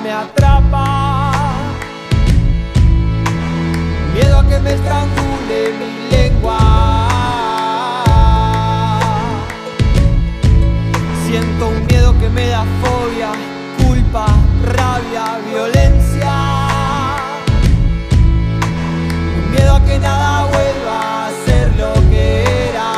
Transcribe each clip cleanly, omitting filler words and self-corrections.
me atrapa. Miedo a que me estrangule mi lengua. Siento un miedo que me da fobia, culpa, rabia, violencia. Un miedo a que nada vuelva a ser lo que era.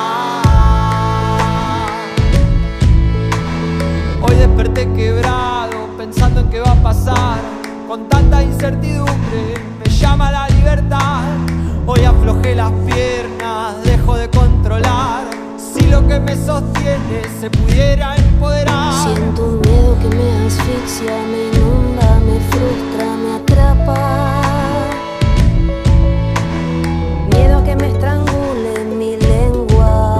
Hoy desperté quebrado, pensando en qué va a pasar. Con tanta incertidumbre me llama la libertad. Hoy aflojé las piernas, dejo de controlar. Si lo que me sostiene se pudiera empoderar. Siento un miedo que me asfixia, me inunda, me frustra, me atrapa. Miedo a que me estrangule mi lengua.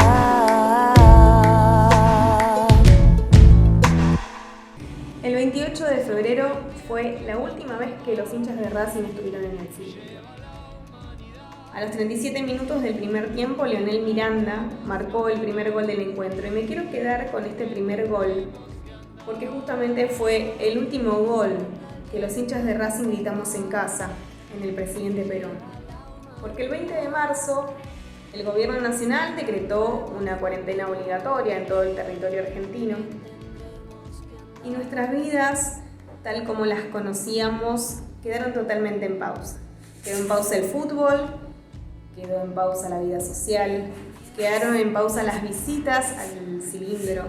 El 28 de febrero fue la última vez que los hinchas de Racing estuvieron en el cilindro. A los 37 minutos del primer tiempo, Leonel Miranda marcó el primer gol del encuentro. Y me quiero quedar con este primer gol, porque justamente fue el último gol que los hinchas de Racing gritamos en casa, en el presidente Perón. Porque el 20 de marzo, el gobierno nacional decretó una cuarentena obligatoria en todo el territorio argentino. Y nuestras vidas, tal como las conocíamos, quedaron totalmente en pausa. Quedó en pausa el fútbol, quedó en pausa la vida social, quedaron en pausa las visitas al cilindro,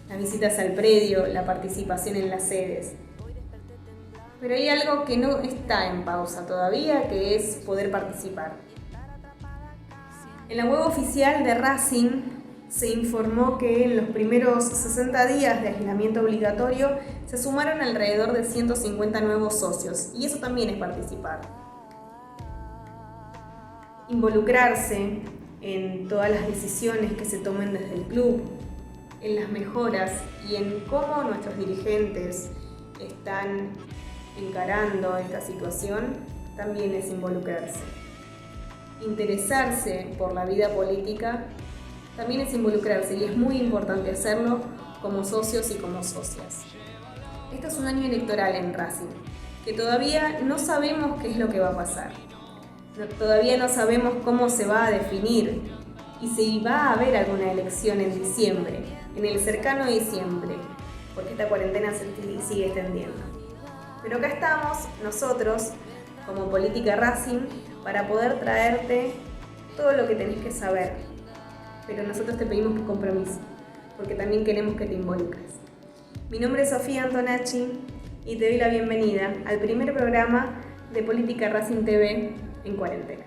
las visitas al predio, la participación en las sedes. Pero hay algo que no está en pausa todavía, que es poder participar. En la web oficial de Racing se informó que en los primeros 60 días de aislamiento obligatorio se sumaron alrededor de 150 nuevos socios, y eso también es participar. Involucrarse en todas las decisiones que se tomen desde el club, en las mejoras y en cómo nuestros dirigentes están encarando esta situación, también es involucrarse. Interesarse por la vida política también es involucrarse, y es muy importante hacerlo como socios y como socias. Este es un año electoral en Racing, que todavía no sabemos qué es lo que va a pasar. Todavía no sabemos cómo se va a definir y si va a haber alguna elección en diciembre, en el cercano diciembre, porque esta cuarentena se sigue extendiendo. Pero acá estamos nosotros, como Política Racing, para poder traerte todo lo que tenés que saber. Pero nosotros te pedimos que compromiso, porque también queremos que te involucres. Mi nombre es Sofía Antonacci y te doy la bienvenida al primer programa de Política Racing TV en cuarentena.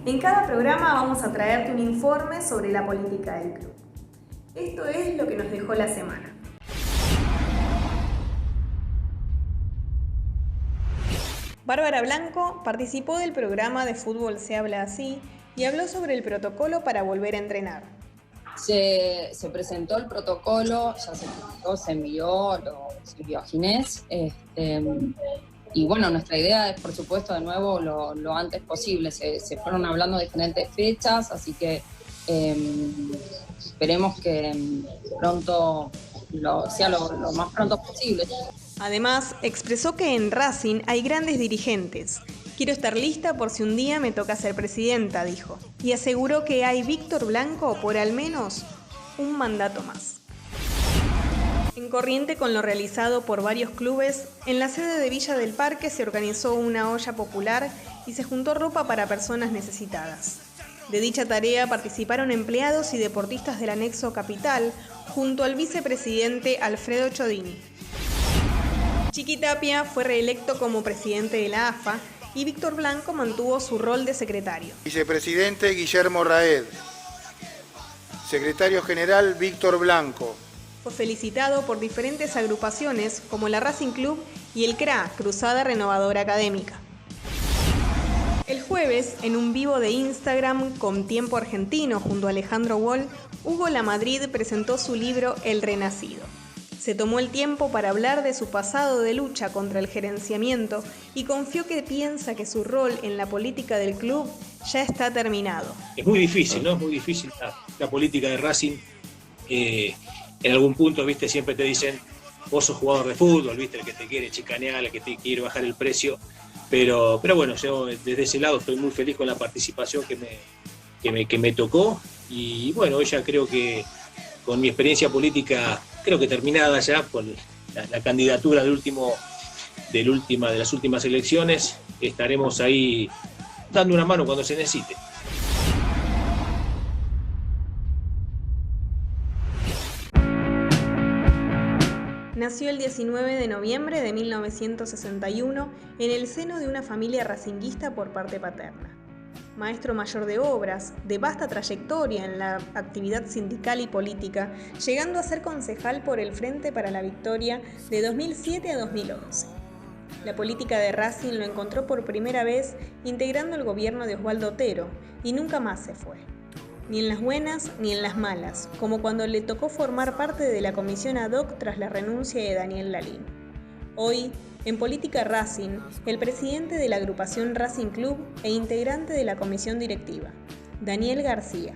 En cada programa vamos a traerte un informe sobre la política del club. Esto es lo que nos dejó la semana. Bárbara Blanco participó del programa de Fútbol Se Habla Así y habló sobre el protocolo para volver a entrenar. Se presentó el protocolo, ya se presentó, se envió a Ginés. Y bueno, nuestra idea es, por supuesto, de nuevo, lo antes posible. Se fueron hablando de diferentes fechas, así que esperemos que pronto sea lo más pronto posible. Además, expresó que en Racing hay grandes dirigentes. Quiero estar lista por si un día me toca ser presidenta, dijo. Y aseguró que hay Víctor Blanco por al menos un mandato más. En corriente con lo realizado por varios clubes, en la sede de Villa del Parque se organizó una olla popular y se juntó ropa para personas necesitadas. De dicha tarea participaron empleados y deportistas del anexo Capital, junto al vicepresidente Alfredo Chodini. Chiqui Tapia fue reelecto como presidente de la AFA y Víctor Blanco mantuvo su rol de secretario. Vicepresidente Guillermo Raed. Secretario General Víctor Blanco. Fue felicitado por diferentes agrupaciones como la Racing Club y el CRA, Cruzada Renovadora Académica. El jueves, en un vivo de Instagram con Tiempo Argentino junto a Alejandro Wall, Hugo Lamadrid presentó su libro El Renacido. Se tomó el tiempo para hablar de su pasado de lucha contra el gerenciamiento y confió que piensa que su rol en la política del club ya está terminado. Es muy difícil, ¿no? Es muy difícil la política de Racing. En algún punto, ¿viste? Siempre te dicen, vos sos jugador de fútbol, ¿viste? El que te quiere chicanear, el que te quiere bajar el precio. Pero bueno, yo desde ese lado estoy muy feliz con la participación que me tocó. Y bueno, ella creo que con mi experiencia política, creo que terminada ya por la candidatura de las últimas elecciones, estaremos ahí dando una mano cuando se necesite. Nació el 19 de noviembre de 1961 en el seno de una familia racinguista por parte paterna. Maestro mayor de obras, de vasta trayectoria en la actividad sindical y política, llegando a ser concejal por el Frente para la Victoria de 2007 a 2011. La política de Racing lo encontró por primera vez integrando el gobierno de Osvaldo Otero y nunca más se fue. Ni en las buenas ni en las malas, como cuando le tocó formar parte de la comisión ad hoc tras la renuncia de Daniel Lalín. Hoy, en Política Racing, el presidente de la agrupación Racing Club e integrante de la comisión directiva, Daniel García.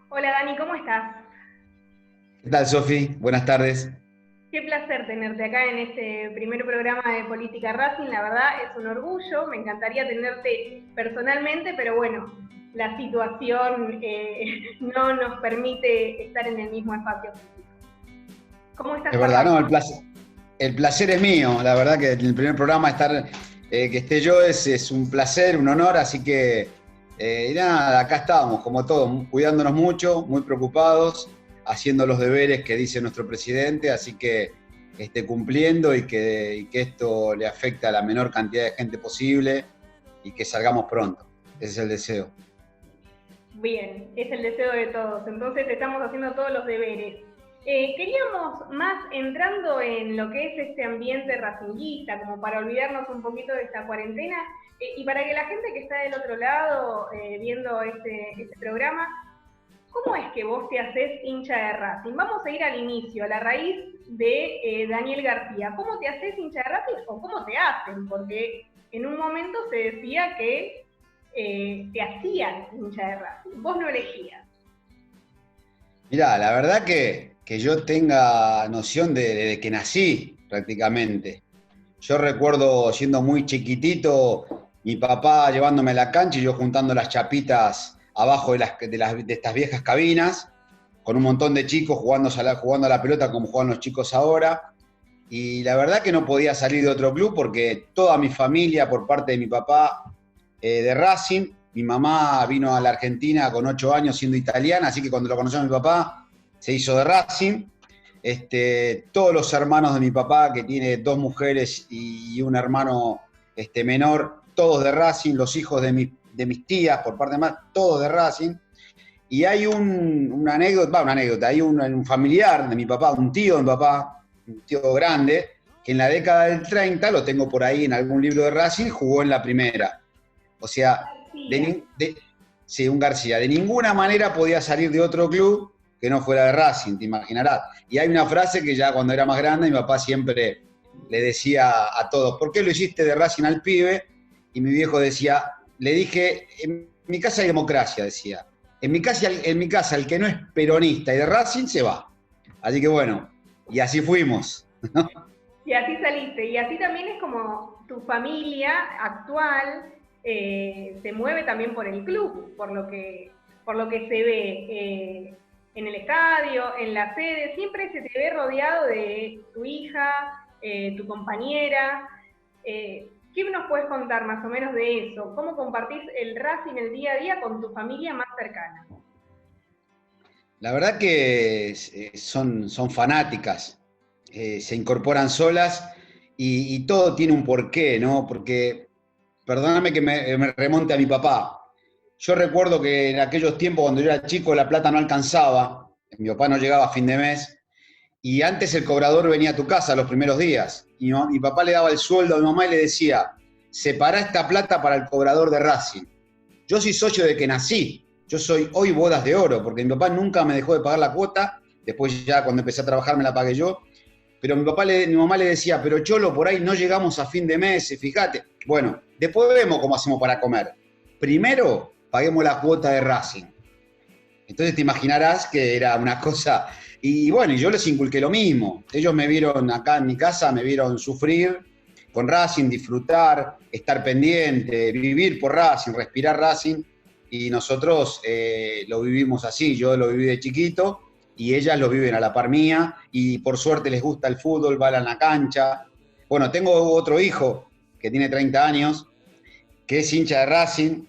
Hola Dani, ¿cómo estás? ¿Qué tal, Sofi? Buenas tardes. Qué placer tenerte acá en este primer programa de Política Racing, la verdad es un orgullo, me encantaría tenerte personalmente, pero bueno, la situación no nos permite estar en el mismo espacio. ¿Cómo estás? Es verdad, no, el placer es mío, la verdad que en el primer programa que esté yo es un placer, un honor, así que y nada, acá estábamos, como todos, cuidándonos mucho, muy preocupados, haciendo los deberes que dice nuestro presidente, así que cumpliendo y que esto le afecte a la menor cantidad de gente posible y que salgamos pronto. Ese es el deseo. Bien, es el deseo de todos, entonces estamos haciendo todos los deberes. Queríamos más entrando en lo que es este ambiente racinguista, como para olvidarnos un poquito de esta cuarentena, y para que la gente que está del otro lado viendo este programa, ¿cómo es que vos te haces hincha de Racing? Vamos a ir al inicio, a la raíz de Daniel García. ¿Cómo te haces hincha de Racing o cómo te hacen? Porque en un momento se decía que te hacían hincha de Racing, vos no elegías. Mirá, la verdad que yo tenga noción de que nací prácticamente. Yo recuerdo siendo muy chiquitito, mi papá llevándome a la cancha y yo juntando las chapitas abajo de estas viejas cabinas, con un montón de chicos jugando a la pelota como juegan los chicos ahora. Y la verdad que no podía salir de otro club porque toda mi familia, por parte de mi papá, de Racing. Mi mamá vino a la Argentina con 8 años siendo italiana, así que cuando lo conoció a mi papá, se hizo de Racing. Todos los hermanos de mi papá, que tiene 2 mujeres y un hermano menor, todos de Racing, los hijos de mis tías, por parte de más, todos de Racing. Y hay una anécdota, hay un familiar de mi papá, un tío de mi papá, un tío grande, que en la década del 30, lo tengo por ahí en algún libro de Racing, jugó en la primera. O sea, sí, un García. De ninguna manera podía salir de otro club que no fuera de Racing, te imaginarás. Y hay una frase que ya cuando era más grande, mi papá siempre le decía a todos, ¿por qué lo hiciste de Racing al pibe? Y mi viejo decía, le dije, en mi casa hay democracia, decía. En mi casa el que no es peronista y de Racing se va. Así que bueno, y así fuimos. Y así saliste. Y así también es como tu familia actual se mueve también por el club, por lo que se ve en el estadio, en la sede, siempre se te ve rodeado de tu hija, tu compañera. ¿Qué nos puedes contar más o menos de eso? ¿Cómo compartís el Racing el día a día con tu familia más cercana? La verdad que son fanáticas, se incorporan solas y todo tiene un porqué, ¿no? Porque, perdóname que me remonte a mi papá. Yo recuerdo que en aquellos tiempos, cuando yo era chico, la plata no alcanzaba, mi papá no llegaba a fin de mes, y antes el cobrador venía a tu casa los primeros días. Y mi papá le daba el sueldo a mi mamá y le decía, separá esta plata para el cobrador de Racing. Yo soy socio de que nací. Yo soy hoy bodas de oro, porque mi papá nunca me dejó de pagar la cuota. Después ya cuando empecé a trabajar me la pagué yo. Pero mi mamá le decía, pero Cholo, por ahí no llegamos a fin de mes, fíjate. Bueno, después vemos cómo hacemos para comer. Primero, paguemos la cuota de Racing. Entonces te imaginarás que era una cosa... Y bueno, y yo les inculqué lo mismo. Ellos me vieron acá en mi casa, me vieron sufrir con Racing, disfrutar, estar pendiente, vivir por Racing, respirar Racing. Y nosotros lo vivimos así. Yo lo viví de chiquito y ellas lo viven a la par mía. Y por suerte les gusta el fútbol, van a la cancha. Bueno, tengo otro hijo que tiene 30 años, que es hincha de Racing,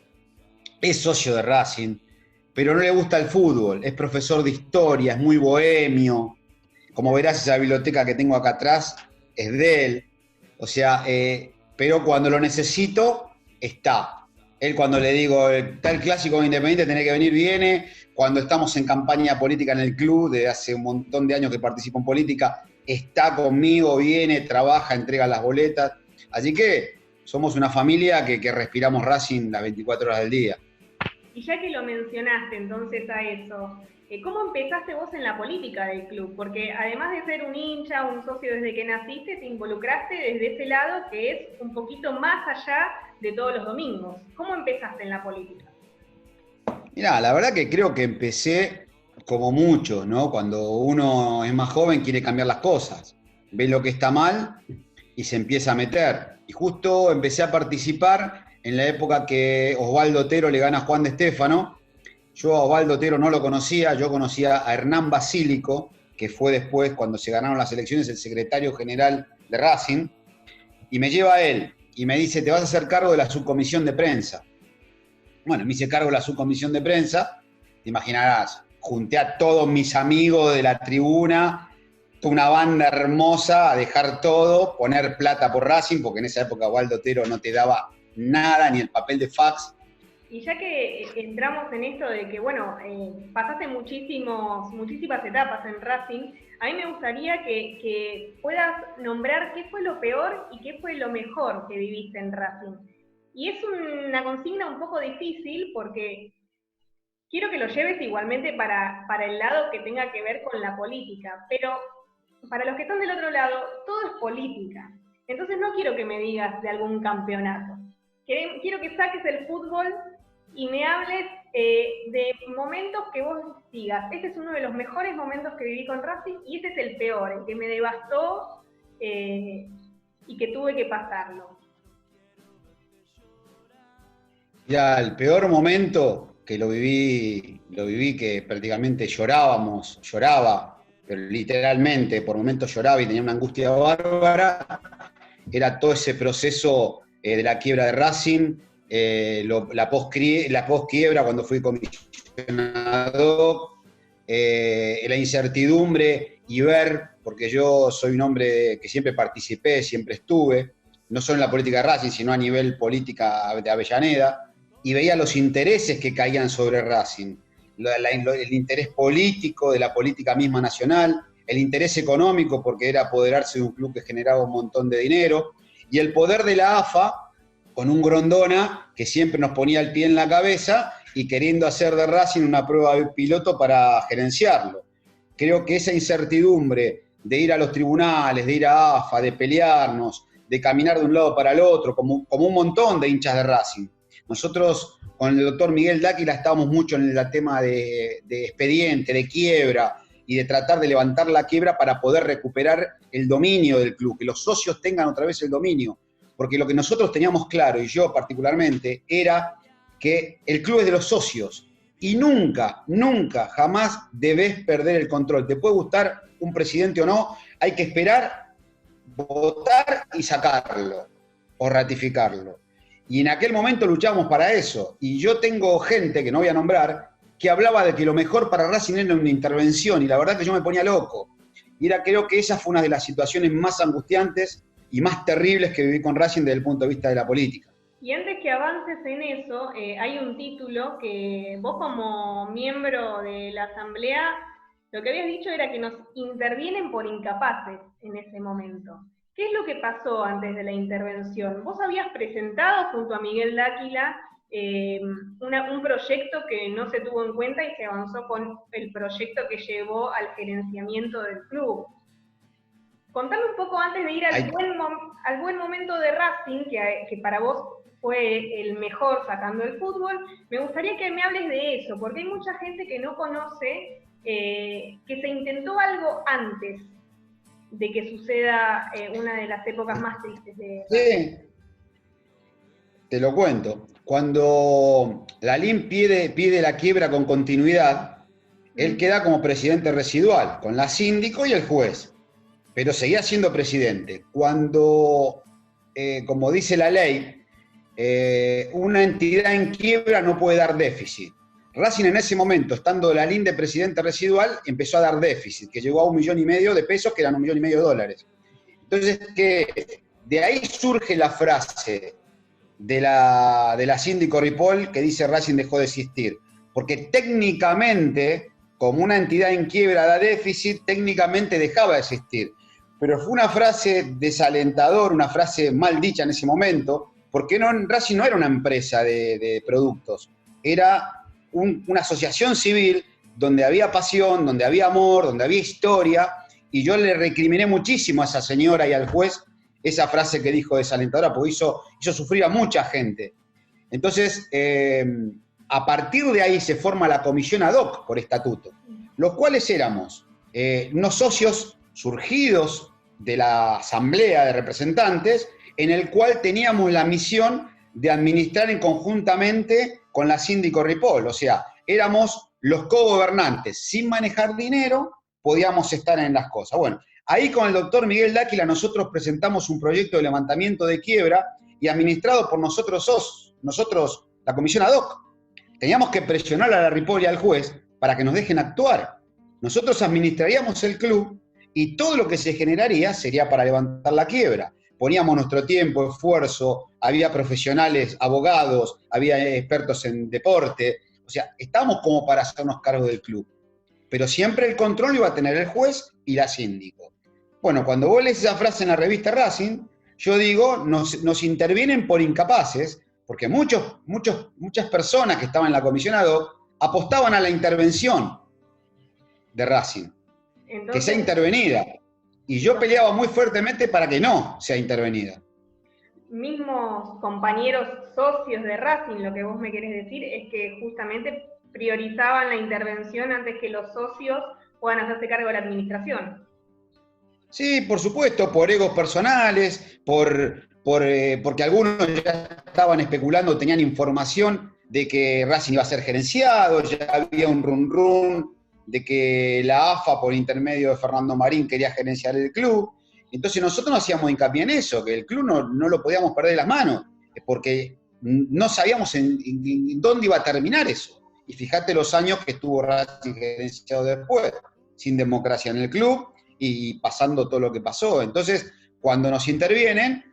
es socio de Racing, pero no le gusta el fútbol, es profesor de historia, es muy bohemio. Como verás, esa biblioteca que tengo acá atrás es de él. O sea, pero cuando lo necesito, está. Él cuando le digo, está el clásico de Independiente, tenés que venir, viene. Cuando estamos en campaña política en el club, de hace un montón de años que participo en política, está conmigo, viene, trabaja, entrega las boletas. Así que somos una familia que respiramos Racing las 24 horas del día. Y ya que lo mencionaste entonces a eso, ¿cómo empezaste vos en la política del club? Porque además de ser un hincha, un socio desde que naciste, te involucraste desde ese lado que es un poquito más allá de todos los domingos. ¿Cómo empezaste en la política? Mirá, la verdad que creo que empecé como mucho, ¿no? Cuando uno es más joven quiere cambiar las cosas, ve lo que está mal y se empieza a meter. Y justo empecé a participar en la época que Osvaldo Otero le gana a Juan de Stéfano. Yo a Osvaldo Otero no lo conocía, yo conocía a Hernán Basílico, que fue después, cuando se ganaron las elecciones, el secretario general de Racing, y me lleva a él y me dice, te vas a hacer cargo de la subcomisión de prensa. Bueno, me hice cargo de la subcomisión de prensa, te imaginarás, junté a todos mis amigos de la tribuna, una banda hermosa, a dejar todo, poner plata por Racing, porque en esa época Osvaldo Otero no te daba nada, ni el papel de fax. Y ya que entramos en esto de que, bueno, pasaste muchísimas etapas en Racing, a mí me gustaría que puedas nombrar qué fue lo peor y qué fue lo mejor que viviste en Racing. Y es una consigna un poco difícil porque quiero que lo lleves igualmente para el lado que tenga que ver con la política, pero para los que están del otro lado, todo es política. Entonces no quiero que me digas de algún campeonato. Quiero que saques el fútbol y me hables de momentos que vos digas, este es uno de los mejores momentos que viví con Racing y este es el peor, el que me devastó y que tuve que pasarlo. Ya, el peor momento que lo viví que prácticamente lloraba, pero literalmente por momentos lloraba y tenía una angustia bárbara, era todo ese proceso de la quiebra de Racing, la post-quiebra cuando fui comisionado, la incertidumbre y ver, porque yo soy un hombre que siempre participé, siempre estuve, no solo en la política de Racing, sino a nivel política de Avellaneda, y veía los intereses que caían sobre Racing, el interés político de la política misma nacional, el interés económico porque era apoderarse de un club que generaba un montón de dinero, y el poder de la AFA con un Grondona que siempre nos ponía el pie en la cabeza y queriendo hacer de Racing una prueba de piloto para gerenciarlo. Creo que esa incertidumbre de ir a los tribunales, de ir a AFA, de pelearnos, de caminar de un lado para el otro, como un montón de hinchas de Racing. Nosotros con el doctor Miguel Dáquila estábamos mucho en el tema de expediente, de quiebra, y de tratar de levantar la quiebra para poder recuperar el dominio del club, que los socios tengan otra vez el dominio. Porque lo que nosotros teníamos claro, y yo particularmente, era que el club es de los socios, y nunca, jamás debes perder el control. Te puede gustar un presidente o no, hay que esperar, votar y sacarlo, o ratificarlo. Y en aquel momento luchamos para eso. Y yo tengo gente, que no voy a nombrar, que hablaba de que lo mejor para Racing era una intervención, y la verdad que yo me ponía loco. Y creo que esa fue una de las situaciones más angustiantes y más terribles que viví con Racing desde el punto de vista de la política. Y antes que avances en eso, hay un título que vos como miembro de la Asamblea Lo que habías dicho era que nos intervienen por incapaces en ese momento. ¿Qué es lo que pasó antes de la intervención? Vos habías presentado junto a Miguel Dáquila un proyecto que no se tuvo en cuenta y se avanzó con el proyecto que llevó al gerenciamiento del club. Contame un poco antes de ir al buen momento de Racing, que para vos fue el mejor sacando el fútbol. Me gustaría que me hables de eso, porque hay mucha gente que no conoce que se intentó algo antes de que suceda una de las épocas más tristes de Racing. Sí, te lo cuento. Cuando Lalín pide la quiebra con continuidad, él queda como presidente residual, con la síndico y el juez, pero seguía siendo presidente. Cuando, como dice la ley, una entidad en quiebra no puede dar déficit. Racing en ese momento, estando Lalín de presidente residual, empezó a dar déficit, que llegó a $1,5 millones de pesos, que eran $1,5 millones de dólares. Entonces, de ahí surge la frase de la síndico Ripoll que dice Racing dejó de existir. Porque técnicamente, como una entidad en quiebra da déficit, técnicamente dejaba de existir. Pero fue una frase desalentadora, una frase mal dicha en ese momento, porque Racing no era una empresa de productos, era una asociación civil donde había pasión, donde había amor, donde había historia, y yo le recriminé muchísimo a esa señora y al juez esa frase que dijo desalentadora, porque hizo sufrir a mucha gente. Entonces, a partir de ahí se forma la comisión ad hoc por estatuto, los cuales éramos unos socios surgidos de la asamblea de representantes, en el cual teníamos la misión de administrar conjuntamente con la síndico Ripoll, o sea, éramos los cogobernantes, sin manejar dinero, podíamos estar en las cosas. Bueno, ahí con el doctor Miguel Dáquila nosotros presentamos un proyecto de levantamiento de quiebra y administrado por nosotros, la comisión ad hoc. Teníamos que presionar a la Ripoll y al juez para que nos dejen actuar. Nosotros administraríamos el club y todo lo que se generaría sería para levantar la quiebra. Poníamos nuestro tiempo, esfuerzo, había profesionales, abogados, había expertos en deporte, o sea, estábamos como para hacernos cargo del club. Pero siempre el control iba a tener el juez y la síndico. Bueno, cuando vos lees esa frase en la revista Racing, yo digo, nos intervienen por incapaces, porque muchas personas que estaban en la comisión ad hoc apostaban a la intervención de Racing, que sea intervenida. Y yo peleaba muy fuertemente para que no sea intervenida. Mismos compañeros socios de Racing, lo que vos me querés decir es que justamente priorizaban la intervención antes que los socios puedan hacerse cargo de la administración. Sí, por supuesto, por egos personales, porque algunos ya estaban especulando, tenían información de que Racing iba a ser gerenciado, ya había un run de que la AFA, por intermedio de Fernando Marín, quería gerenciar el club. Entonces nosotros no hacíamos hincapié en eso, que el club no lo podíamos perder de las manos, porque no sabíamos en dónde iba a terminar eso. Y fíjate los años que estuvo Racing gerenciado después, sin democracia en el club y pasando todo lo que pasó. Entonces, cuando nos intervienen,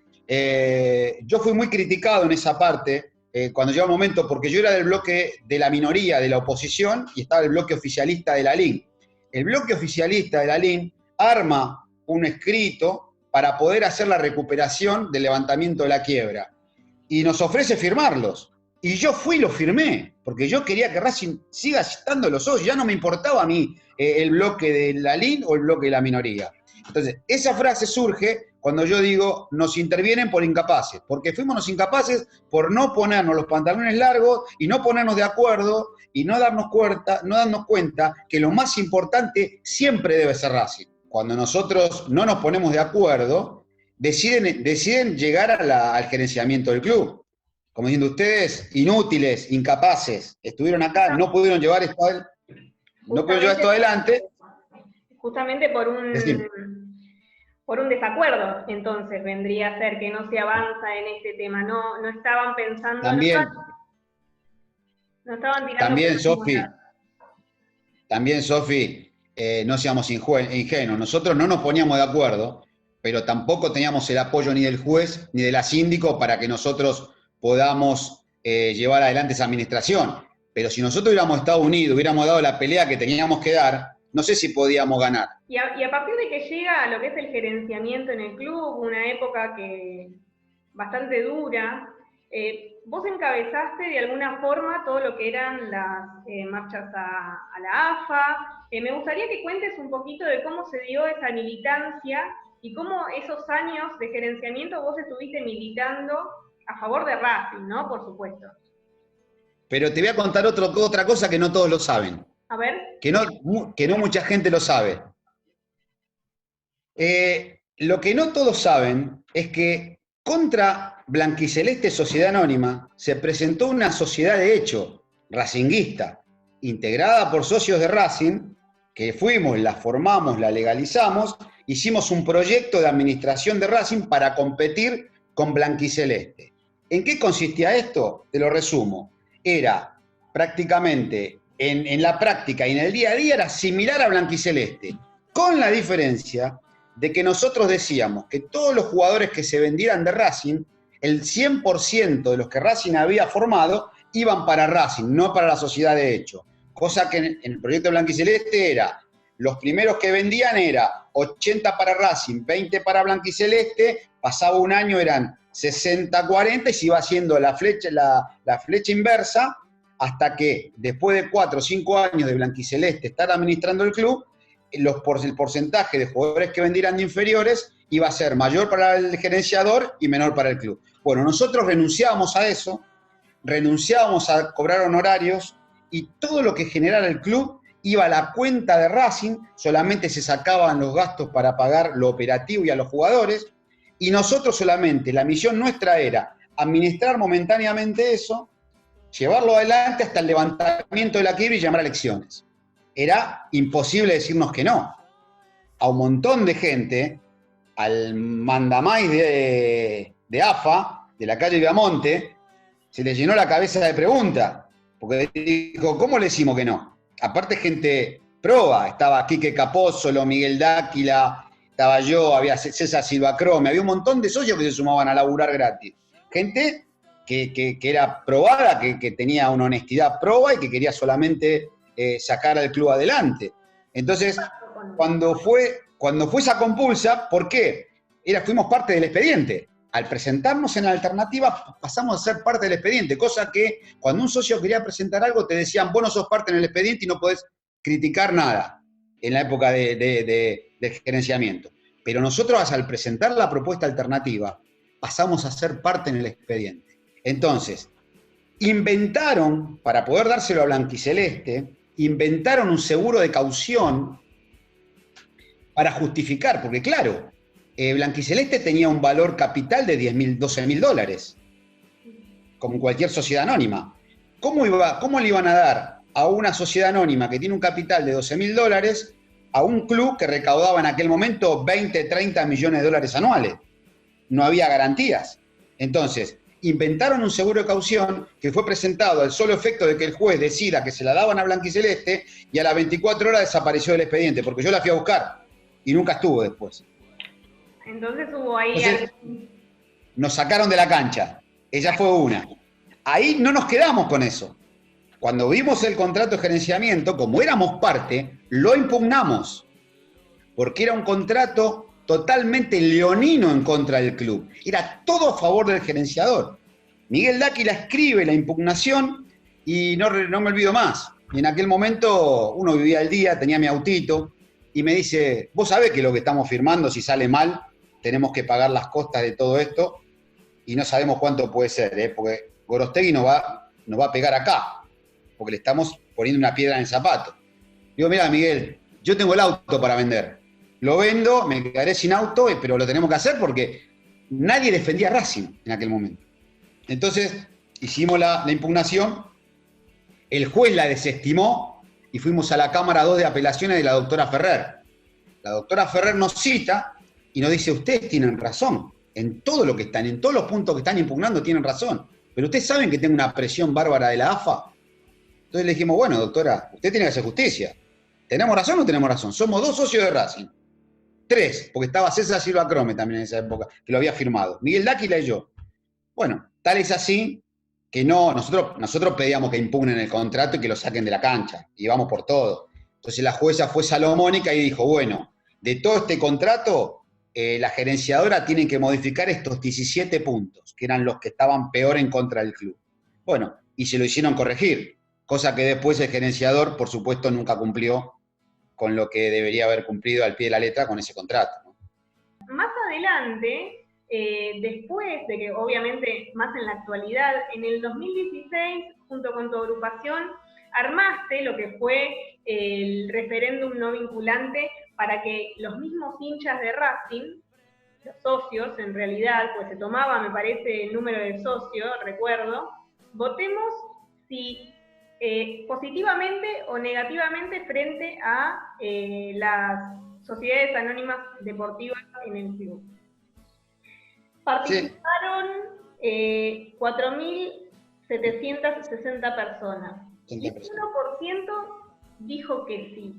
yo fui muy criticado en esa parte, cuando llegó el momento, porque yo era del bloque de la minoría, de la oposición, y estaba el bloque oficialista de Lalín. El bloque oficialista de Lalín arma un escrito para poder hacer la recuperación del levantamiento de la quiebra. Y nos ofrece firmarlos. Y yo fui y lo firmé, porque yo quería que Racing siga estando los socios. Ya no me importaba a mí el bloque de Lalín o el bloque de la minoría. Entonces, esa frase surge cuando yo digo, nos intervienen por incapaces, porque fuimos los incapaces por no ponernos los pantalones largos y no ponernos de acuerdo y no darnos cuenta que lo más importante siempre debe ser Racing. Cuando nosotros no nos ponemos de acuerdo, deciden llegar al gerenciamiento del club. Como diciendo, ustedes, inútiles, incapaces, estuvieron acá, no pudieron llevar esto adelante. Justamente por un desacuerdo, entonces vendría a ser que no se avanza en este tema, no estaban pensando... También, no estaban tirando... También, Sofi, no seamos ingenuos, nosotros no nos poníamos de acuerdo, pero tampoco teníamos el apoyo ni del juez ni de la síndico para que nosotros podamos llevar adelante esa administración. Pero si nosotros hubiéramos estado unidos, hubiéramos dado la pelea que teníamos que dar, no sé si podíamos ganar. Y a partir de que llega a lo que es el gerenciamiento en el club, una época bastante dura, vos encabezaste de alguna forma todo lo que eran las marchas a la AFA. Me gustaría que cuentes un poquito de cómo se dio esa militancia y cómo esos años de gerenciamiento vos estuviste militando a favor de Racing, ¿no? Por supuesto. Pero te voy a contar otra cosa que no todos lo saben. A ver. Que no mucha gente lo sabe. Lo que no todos saben es que contra Blanquiceleste Sociedad Anónima se presentó una sociedad de hecho racinguista, integrada por socios de Racing, que fuimos, la formamos, la legalizamos, hicimos un proyecto de administración de Racing para competir con Blanquiceleste. ¿En qué consistía esto? Te lo resumo. Era prácticamente, en la práctica y en el día a día, era similar a Blanquiceleste, con la diferencia de que nosotros decíamos que todos los jugadores que se vendieran de Racing, el 100% de los que Racing había formado, iban para Racing, no para la sociedad de hecho. Cosa que en el proyecto de Blanquiceleste era, los primeros que vendían era 80 para Racing, 20 para Blanquiceleste, pasaba un año eran 60-40 y se iba haciendo la flecha inversa hasta que después de 4 o 5 años de Blanquiceleste estar administrando el club, el porcentaje de jugadores que vendieran de inferiores iba a ser mayor para el gerenciador y menor para el club. Bueno, nosotros renunciábamos a eso, renunciábamos a cobrar honorarios y todo lo que generara el club iba a la cuenta de Racing, solamente se sacaban los gastos para pagar lo operativo y a los jugadores, y nosotros solamente, la misión nuestra era administrar momentáneamente eso, llevarlo adelante hasta el levantamiento de la quiebra y llamar a elecciones. Era imposible decirnos que no. A un montón de gente, al mandamás de AFA, de la calle Viamonte, se le llenó la cabeza de preguntas, porque dijo, ¿cómo le decimos que no? Aparte gente proba, estaba Quique Capósolo, Miguel Dáquila, estaba yo, había César Silva Crome, había un montón de socios que se sumaban a laburar gratis. Gente que era probada, que tenía una honestidad proba y que quería solamente sacar al club adelante. Entonces, cuando fue esa compulsa, ¿por qué? Fuimos parte del expediente. Al presentarnos en la alternativa, pasamos a ser parte del expediente, cosa que cuando un socio quería presentar algo, te decían, vos no sos parte en el expediente y no podés criticar nada en la época de gerenciamiento. Pero nosotros, al presentar la propuesta alternativa, pasamos a ser parte en el expediente. Entonces, inventaron, para poder dárselo a Blanquiceleste, inventaron un seguro de caución para justificar, porque claro, Blanquiceleste tenía un valor capital de $12.000, como cualquier sociedad anónima. ¿Cómo le iban a dar a una sociedad anónima que tiene un capital de $12.000 a un club que recaudaba en aquel momento 20, 30 millones de dólares anuales? No había garantías. Entonces, inventaron un seguro de caución que fue presentado al solo efecto de que el juez decida que se la daban a Blanquiceleste y a las 24 horas desapareció del expediente, porque yo la fui a buscar y nunca estuvo después. Entonces hubo ahí... Entonces, nos sacaron de la cancha. Ella fue una. Ahí no nos quedamos con eso. Cuando vimos el contrato de gerenciamiento, como éramos parte, lo impugnamos. Porque era un contrato totalmente leonino en contra del club. Era todo a favor del gerenciador. Miguel Dáquila escribe la impugnación y no me olvido más. Y en aquel momento uno vivía el día, tenía mi autito, y me dice, vos sabés que lo que estamos firmando, si sale mal, tenemos que pagar las costas de todo esto, y no sabemos cuánto puede ser, porque Gorostegui nos va a pegar acá, porque le estamos poniendo una piedra en el zapato. Digo, mira, Miguel, yo tengo el auto para vender. Lo vendo, me quedaré sin auto, pero lo tenemos que hacer porque nadie defendía a Racing en aquel momento. Entonces, hicimos la impugnación, el juez la desestimó y fuimos a la Cámara 2 de Apelaciones de la doctora Ferrer. La doctora Ferrer nos cita y nos dice, ustedes tienen razón, en todo lo que están, en todos los puntos que están impugnando tienen razón, pero ustedes saben que tengo una presión bárbara de la AFA. Entonces le dijimos, bueno, doctora, usted tiene que hacer justicia. ¿Tenemos razón o no tenemos razón? Somos 2 socios de Racing. 3, porque estaba César Silva Crome también en esa época, que lo había firmado. Miguel Dáquila y yo. Bueno, tal es así que no, nosotros pedíamos que impugnen el contrato y que lo saquen de la cancha, y vamos por todo. Entonces la jueza fue salomónica y dijo, bueno, de todo este contrato, la gerenciadora tiene que modificar estos 17 puntos, que eran los que estaban peor en contra del club. Bueno, y se lo hicieron corregir, cosa que después el gerenciador, por supuesto, nunca cumplió con lo que debería haber cumplido al pie de la letra con ese contrato, ¿no? Más adelante, después de que obviamente más en la actualidad, en el 2016, junto con tu agrupación, armaste lo que fue el referéndum no vinculante para que los mismos hinchas de Racing, los socios en realidad, pues se tomaba, me parece, el número de socio, recuerdo, votemos si positivamente o negativamente frente a las sociedades anónimas deportivas en el club. Participaron 4.760 personas. Y el 1% dijo que sí,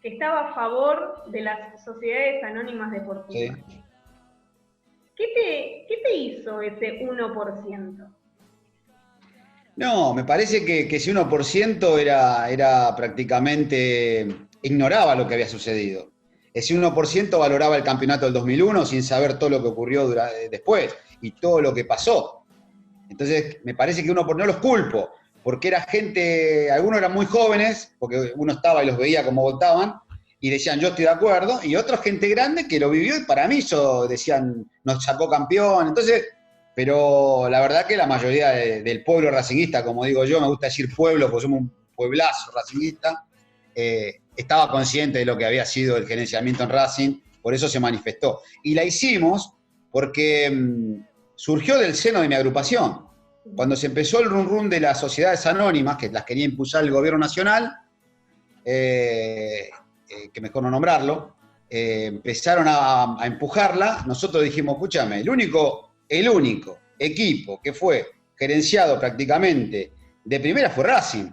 que estaba a favor de las sociedades anónimas deportivas. Sí. ¿Qué te hizo ese 1%? No, me parece que ese 1% era prácticamente, ignoraba lo que había sucedido. Ese 1% valoraba el campeonato del 2001 sin saber todo lo que ocurrió después y todo lo que pasó. Entonces, me parece que no los culpo, porque era gente, algunos eran muy jóvenes, porque uno estaba y los veía cómo votaban, y decían, yo estoy de acuerdo, y otra gente grande que lo vivió y para mí decían, nos sacó campeón. Entonces, pero la verdad que la mayoría del pueblo racinguista, como digo yo, me gusta decir pueblo, porque somos un pueblazo racinguista, estaba consciente de lo que había sido el gerenciamiento en Racing, por eso se manifestó. Y la hicimos porque surgió del seno de mi agrupación. Cuando se empezó el run de las sociedades anónimas, que las quería impulsar el gobierno nacional, que mejor no nombrarlo, empezaron a empujarla, nosotros dijimos, escúchame, el único equipo que fue gerenciado prácticamente de primera fue Racing,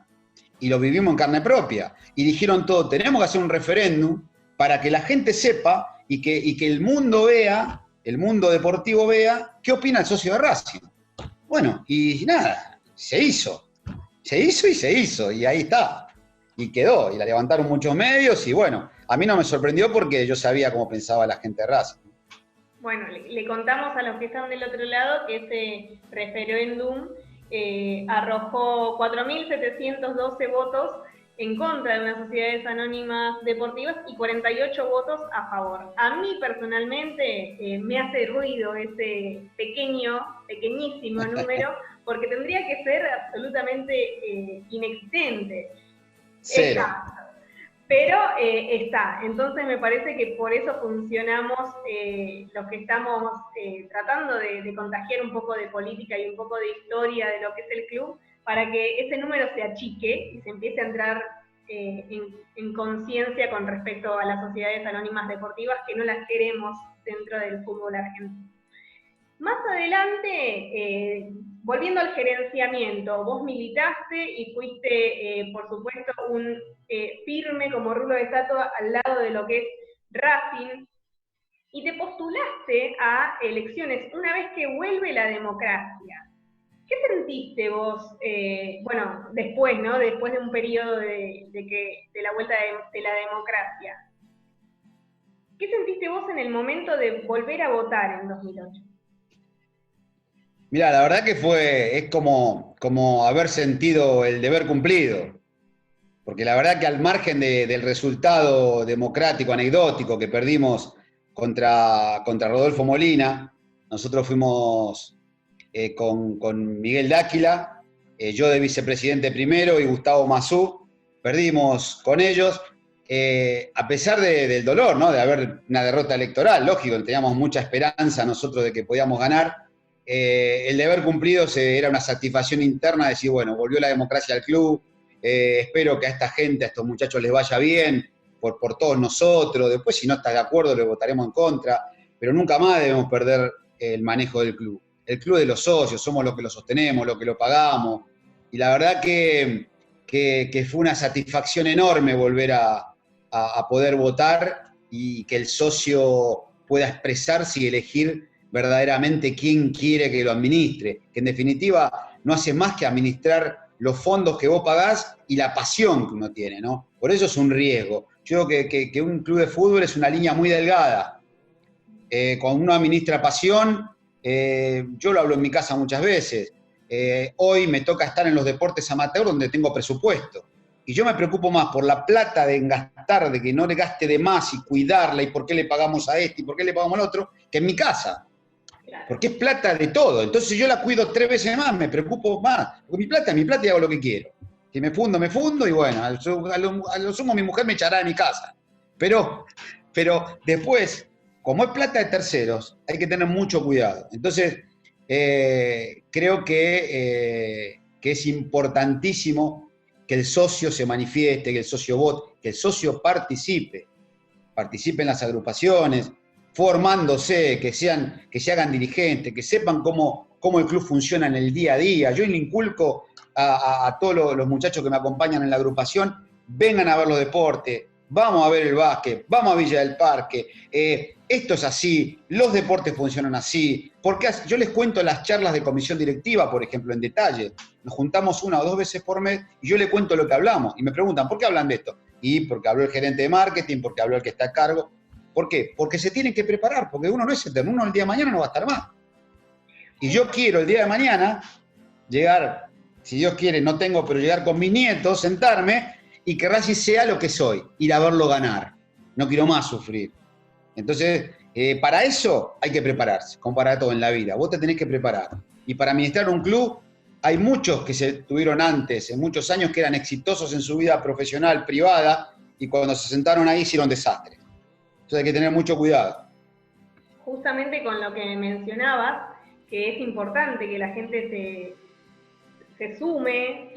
y lo vivimos en carne propia, y dijeron todo, tenemos que hacer un referéndum para que la gente sepa y que el mundo vea, el mundo deportivo vea, qué opina el socio de Racing. Bueno, y nada, se hizo, y ahí está, y quedó, y la levantaron muchos medios, y bueno, a mí no me sorprendió porque yo sabía cómo pensaba la gente de Racing. Bueno, le contamos a los que están del otro lado que ese referéndum arrojó 4.712 votos en contra de unas sociedades anónimas deportivas y 48 votos a favor. A mí personalmente me hace ruido ese pequeñísimo número, porque tendría que ser absolutamente inexistente. Cero. Pero está. Entonces me parece que por eso funcionamos los que estamos tratando de contagiar un poco de política y un poco de historia de lo que es el club, para que ese número se achique y se empiece a entrar en conciencia con respecto a las sociedades anónimas deportivas, que no las queremos dentro del fútbol argentino. Más adelante, volviendo al gerenciamiento, vos militaste y fuiste, por supuesto, un firme como rulo de estatua al lado de lo que es Racing, y te postulaste a elecciones una vez que vuelve la democracia. ¿Qué sentiste vos, bueno, después, ¿no? Después de un periodo de la vuelta de la democracia? ¿Qué sentiste vos en el momento de volver a votar en 2008? Mirá, la verdad que es como haber sentido el deber cumplido. Porque la verdad que al margen del resultado democrático, anecdótico que perdimos contra Rodolfo Molina, nosotros fuimos con Miguel Dáquila, yo de vicepresidente primero y Gustavo Mazú, perdimos con ellos, a pesar del dolor, ¿no? De haber una derrota electoral, lógico, teníamos mucha esperanza nosotros de que podíamos ganar. El deber cumplido era una satisfacción interna de decir, bueno, volvió la democracia al club, espero que a esta gente, a estos muchachos les vaya bien, por todos nosotros, después si no está de acuerdo le votaremos en contra, pero nunca más debemos perder el manejo del club. El club de los socios, somos los que lo sostenemos, los que lo pagamos, y la verdad que fue una satisfacción enorme volver a poder votar y que el socio pueda expresarse y elegir verdaderamente quién quiere que lo administre, que en definitiva no hace más que administrar los fondos que vos pagás y la pasión que uno tiene, ¿no? Por eso es un riesgo. Yo creo que un club de fútbol es una línea muy delgada. Cuando uno administra pasión, yo lo hablo en mi casa muchas veces, hoy me toca estar en los deportes amateur donde tengo presupuesto. Y yo me preocupo más por la plata de gastar, de que no le gaste de más y cuidarla y por qué le pagamos a este y por qué le pagamos al otro, que en mi casa. Porque es plata de todo. Entonces yo la cuido 3 veces más, me preocupo más. Porque mi plata es mi plata y hago lo que quiero. Si me fundo y bueno, a lo sumo mi mujer me echará de mi casa. Pero después, como es plata de terceros, hay que tener mucho cuidado. Entonces, creo que es importantísimo que el socio se manifieste, que el socio vote, que el socio participe en las agrupaciones, formándose, que se hagan dirigentes, que sepan cómo el club funciona en el día a día. Yo le inculco a todos los muchachos que me acompañan en la agrupación, vengan a ver los deportes, vamos a ver el básquet, vamos a Villa del Parque, esto es así, los deportes funcionan así, porque yo les cuento las charlas de comisión directiva, por ejemplo, en detalle. Nos juntamos 1 o 2 veces por mes y yo les cuento lo que hablamos y me preguntan, ¿por qué hablan de esto? Y porque habló el gerente de marketing, porque habló el que está a cargo. ¿Por qué? Porque se tienen que preparar, porque uno no es eterno, uno el día de mañana no va a estar más. Y yo quiero el día de mañana llegar, si Dios quiere, no tengo, pero llegar con mis nietos, sentarme y que Racing sea lo que soy, ir a verlo ganar. No quiero más sufrir. Entonces, para eso hay que prepararse, como para todo en la vida. Vos te tenés que preparar. Y para administrar un club, hay muchos que se tuvieron antes, en muchos años, que eran exitosos en su vida profesional, privada, y cuando se sentaron ahí hicieron desastres. Entonces hay que tener mucho cuidado. Justamente con lo que mencionabas, que es importante que la gente se sume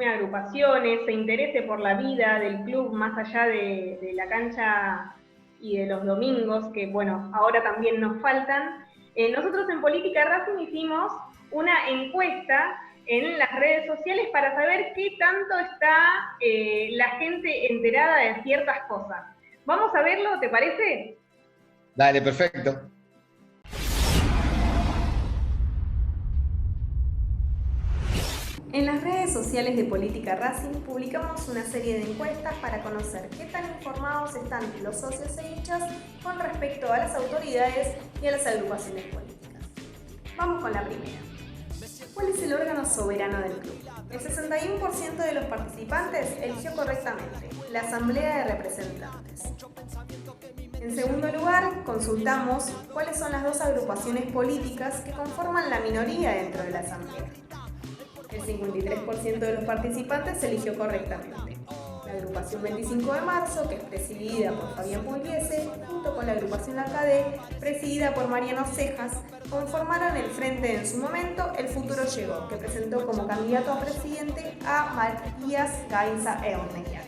a agrupaciones, se interese por la vida del club más allá de la cancha y de los domingos, que bueno, ahora también nos faltan. Nosotros en Política Racing hicimos una encuesta en las redes sociales para saber qué tanto está la gente enterada de ciertas cosas. Vamos a verlo, ¿te parece? Dale, perfecto. En las redes sociales de Política Racing publicamos una serie de encuestas para conocer qué tan informados están los socios e hinchas con respecto a las autoridades y a las agrupaciones políticas. Vamos con la primera. ¿Cuál es el órgano soberano del club? El 61% de los participantes eligió correctamente la Asamblea de Representantes. En segundo lugar, consultamos cuáles son las 2 agrupaciones políticas que conforman la minoría dentro de la Asamblea. El 53% de los participantes eligió correctamente la agrupación 25 de marzo, que es presidida por Fabián Pugliese, junto con la agrupación La Cadé, presidida por Mariano Cejas, conformaron el frente en su momento El Futuro Llegó, que presentó como candidato a presidente a Matías Gainza Eornequian.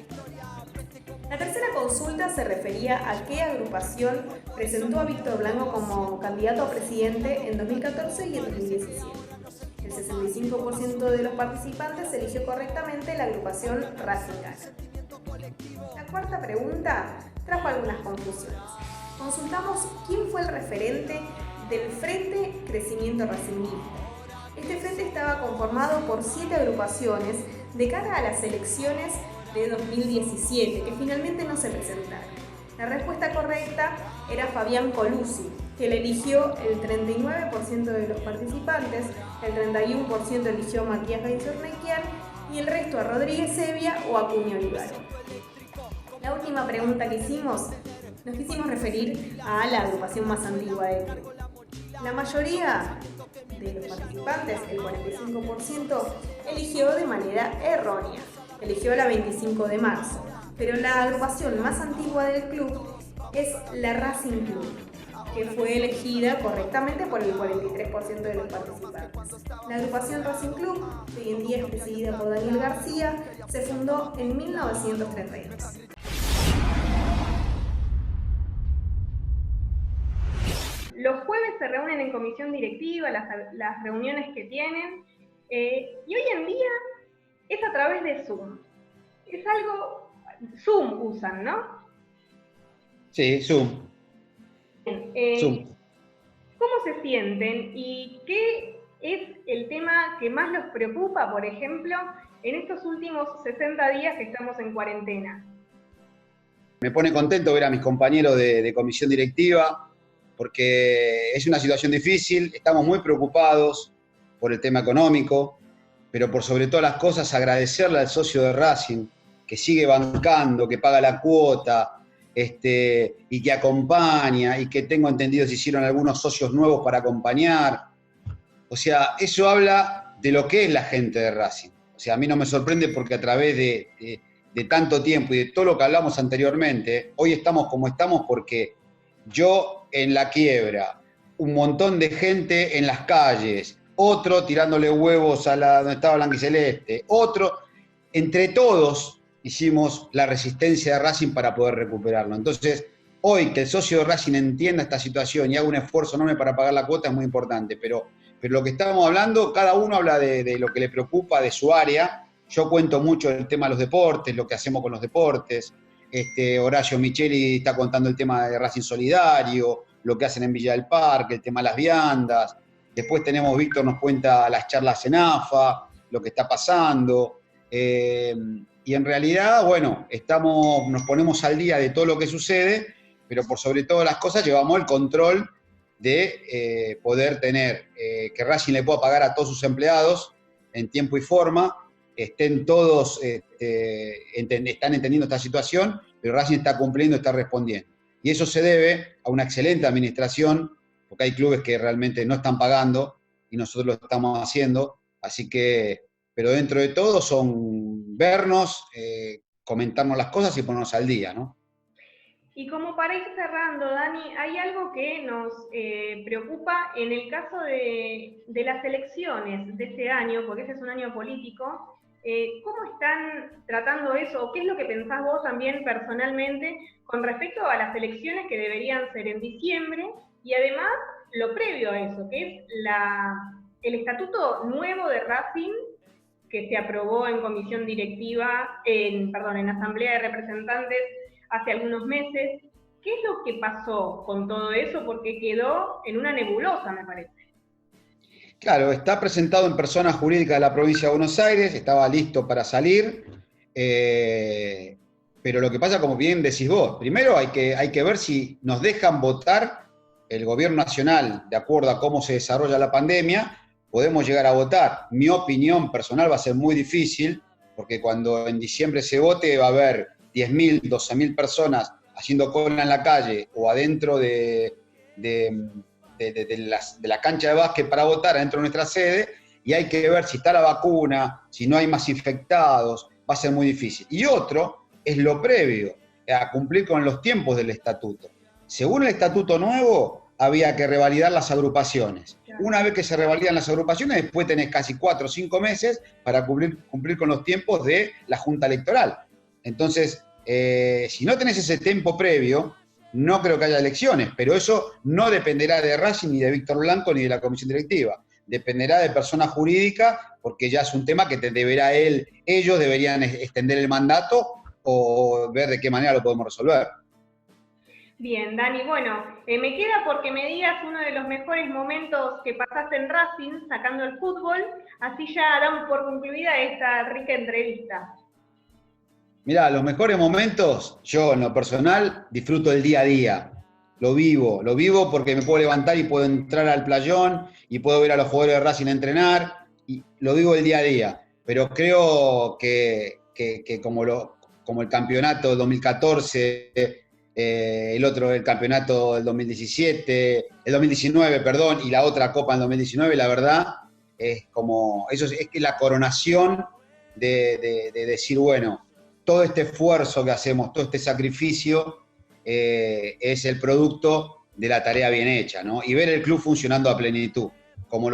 La tercera consulta se refería a qué agrupación presentó a Víctor Blanco como candidato a presidente en 2014 y en 2017. El 65% de los participantes eligió correctamente la agrupación Racing Gana. La cuarta pregunta trajo algunas conclusiones. Consultamos quién fue el referente del Frente Crecimiento Racingista. Este frente estaba conformado por 7 agrupaciones de cara a las elecciones de 2017, que finalmente no se presentaron. La respuesta correcta era Fabián Colucci, que le eligió el 39% de los participantes, el 31% eligió a Matías Gainza-Eornequian y el resto a Rodríguez Evia o a Cuña Olivaro. La última pregunta que hicimos, nos quisimos referir a la agrupación más antigua del club. La mayoría de los participantes, el 45%, eligió de manera errónea, eligió la 25 de marzo, pero la agrupación más antigua del club es la Racing Club, que fue elegida correctamente por el 43% de los participantes. La agrupación Racing Club, que hoy en día es presidida por Daniel García, se fundó en 1932. Los jueves se reúnen en comisión directiva, las reuniones que tienen, y hoy en día es a través de Zoom. Es algo... Zoom usan, ¿no? Sí, Zoom. Zoom. ¿Cómo se sienten y qué es el tema que más los preocupa, por ejemplo, en estos últimos 60 días que estamos en cuarentena? Me pone contento ver a mis compañeros de comisión directiva, porque es una situación difícil, estamos muy preocupados por el tema económico, pero por sobre todas las cosas agradecerle al socio de Racing, que sigue bancando, que paga la cuota, y que acompaña, y que tengo entendido se hicieron algunos socios nuevos para acompañar. O sea, eso habla de lo que es la gente de Racing. O sea, a mí no me sorprende porque a través de tanto tiempo y de todo lo que hablamos anteriormente, hoy estamos como estamos porque yo en la quiebra, un montón de gente en las calles, otro tirándole huevos a donde estaba Blanquiceleste, otro, entre todos hicimos la resistencia de Racing para poder recuperarlo. Entonces, hoy que el socio de Racing entienda esta situación y haga un esfuerzo enorme para pagar la cuota es muy importante, pero lo que estamos hablando, cada uno habla de lo que le preocupa de su área. Yo cuento mucho el tema de los deportes, lo que hacemos con los deportes. Horacio Micheli está contando el tema de Racing Solidario, lo que hacen en Villa del Parque, el tema de las viandas. Después tenemos, Víctor nos cuenta las charlas en AFA, lo que está pasando. Y en realidad, bueno, nos ponemos al día de todo lo que sucede, pero por sobre todas las cosas llevamos el control de poder tener, que Racing le pueda pagar a todos sus empleados en tiempo y forma, estén todos, están entendiendo esta situación, pero Racing está cumpliendo, está respondiendo. Y eso se debe a una excelente administración, porque hay clubes que realmente no están pagando y nosotros lo estamos haciendo, así que, pero dentro de todo son vernos, comentarnos las cosas y ponernos al día, ¿no? Y como para ir cerrando, Dani, hay algo que nos preocupa en el caso de las elecciones de este año, porque este es un año político. ¿Cómo están tratando eso? ¿Qué es lo que pensás vos también personalmente con respecto a las elecciones que deberían ser en diciembre? Y además, lo previo a eso, que es el estatuto nuevo de Racing, que se aprobó en comisión directiva, en asamblea de representantes hace algunos meses. ¿Qué es lo que pasó con todo eso? Porque quedó en una nebulosa, me parece. Claro, está presentado en persona jurídica de la provincia de Buenos Aires, estaba listo para salir, pero lo que pasa, como bien decís vos, primero hay que ver si nos dejan votar el gobierno nacional de acuerdo a cómo se desarrolla la pandemia, podemos llegar a votar. Mi opinión personal va a ser muy difícil, porque cuando en diciembre se vote va a haber 10.000, 12.000 personas haciendo cola en la calle o adentro de la cancha de básquet para votar adentro de nuestra sede, y hay que ver si está la vacuna, si no hay más infectados, va a ser muy difícil. Y otro es lo previo, a cumplir con los tiempos del estatuto. Según el estatuto nuevo, había que revalidar las agrupaciones. Una vez que se revalidan las agrupaciones, después tenés casi 4 o 5 meses para cumplir con los tiempos de la Junta Electoral. Entonces, si no tenés ese tiempo previo, no creo que haya elecciones, pero eso no dependerá de Racing, ni de Víctor Blanco, ni de la comisión directiva. Dependerá de persona jurídica, porque ya es un tema que ellos deberían extender el mandato o ver de qué manera lo podemos resolver. Bien, Dani, bueno, me queda porque me digas uno de los mejores momentos que pasaste en Racing, sacando el fútbol, así ya damos por concluida esta rica entrevista. Mirá, los mejores momentos, yo en lo personal disfruto del día a día, lo vivo porque me puedo levantar y puedo entrar al playón y puedo ver a los jugadores de Racing entrenar, y lo vivo el día a día, pero creo que como el campeonato del 2014, el campeonato del 2017, el 2019, perdón, y la otra copa en 2019, la verdad, es que la coronación de decir, bueno, todo este esfuerzo que hacemos, todo este sacrificio, es el producto de la tarea bien hecha, ¿no? Y ver el club funcionando a plenitud, como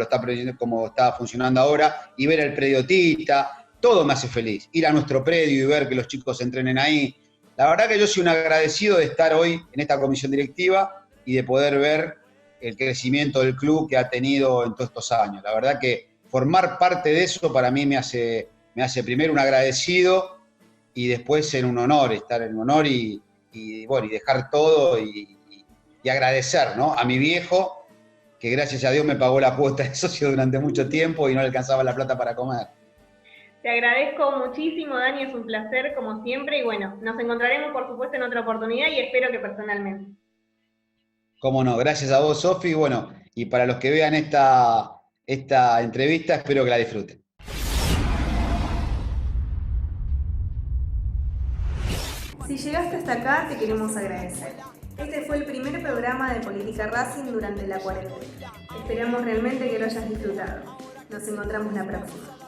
está funcionando ahora, y ver el predio Tita, todo me hace feliz. Ir a nuestro predio y ver que los chicos entrenen ahí. La verdad que yo soy un agradecido de estar hoy en esta comisión directiva y de poder ver el crecimiento del club que ha tenido en todos estos años. La verdad que formar parte de eso para mí me hace primero un agradecido y después ser un honor, estar en un honor y dejar todo y agradecer, ¿no? A mi viejo, que gracias a Dios me pagó la cuota de socio durante mucho tiempo y no le alcanzaba la plata para comer. Te agradezco muchísimo, Dani, es un placer como siempre y bueno, nos encontraremos por supuesto en otra oportunidad y espero que personalmente. Cómo no, gracias a vos, Sofi, bueno, y para los que vean esta entrevista, espero que la disfruten. Si llegaste hasta acá, te queremos agradecer. Este fue el primer programa de Política Racing durante la cuarentena. Esperamos realmente que lo hayas disfrutado. Nos encontramos la próxima.